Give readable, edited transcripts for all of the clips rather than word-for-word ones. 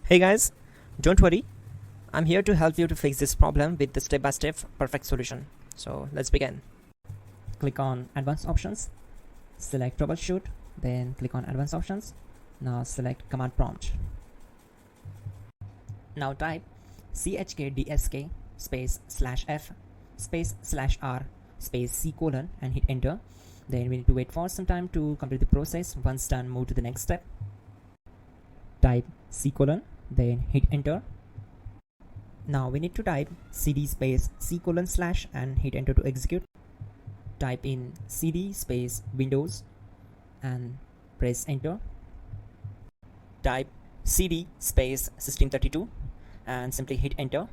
Hey guys, don't worry, I'm here to help you to fix this problem with the step-by-step perfect solution. So let's begin. Click on Advanced Options, select Troubleshoot, then click on Advanced Options. Now select Command Prompt. Now type chkdsk space /f space /r space c colon and hit enter. Then we need to wait for some time to complete the process. Once done, move to the next step. Type c colon, then hit enter. Now we need to type cd space c colon / and hit enter to execute. Type in cd space Windows and press enter. Type cd space system32 and simply hit enter.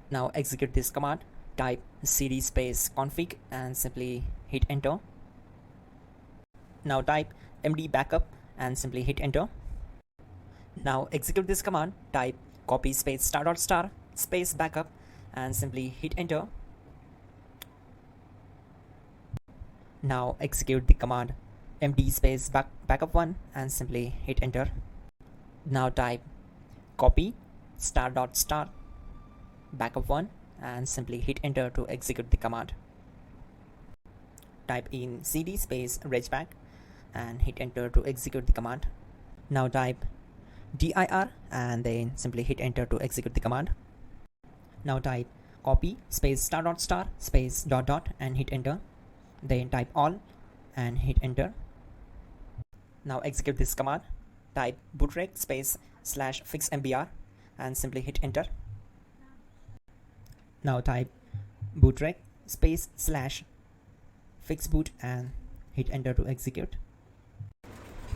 Now execute this command. Type cd space config and simply hit enter. Now type md backup and simply hit enter. Now execute this command. Type copy space ** space backup and simply hit enter. Now execute the command md space backup1 and simply hit enter. Now type copy ** backup1 and simply hit enter to execute the command. Type in cd space regback and hit enter to execute the command. Now type dir and then simply hit enter to execute the command. Now type copy space ** space ... and hit enter. Then type all and hit enter. Now execute this command. Type bootrec space /fixmbr and simply hit enter. Now type bootrec space /fixboot and hit enter to execute.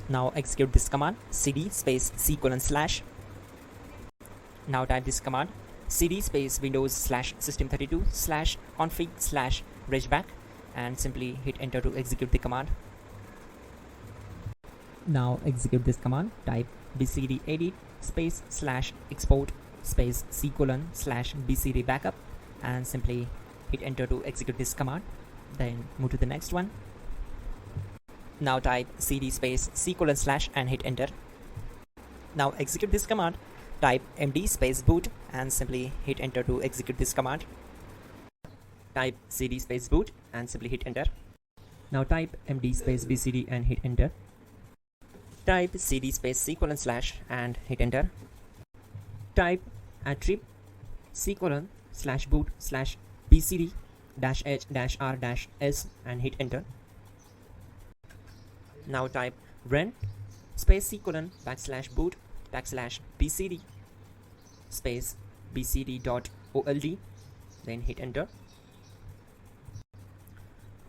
Now execute this command cd space c colon /. Now type this command cd space Windows /system32 /config /regback and simply hit enter to execute the command. Now execute this command. Type bcd edit space /export space c colon /bcd backup and simply hit enter to execute this command. Then move to the next one. Now type cd space c colon / and hit enter. Now execute this command. Type md space boot and simply hit enter to execute this command. Type cd space boot and simply hit enter. Now type md space bcd and hit enter. Type cd space c colon / and hit enter. Type attrib c colon /boot /bcd -h -r -s and hit enter. Now type run space c colon /boot /bcd space bcd.old then hit enter.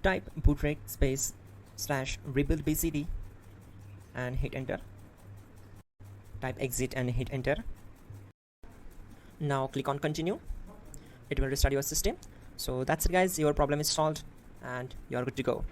Type bootrec space /rebuild bcd and hit enter. Type exit and hit enter. Now click on continue. It will restart your system. So that's it guys, your problem is solved and you are good to go.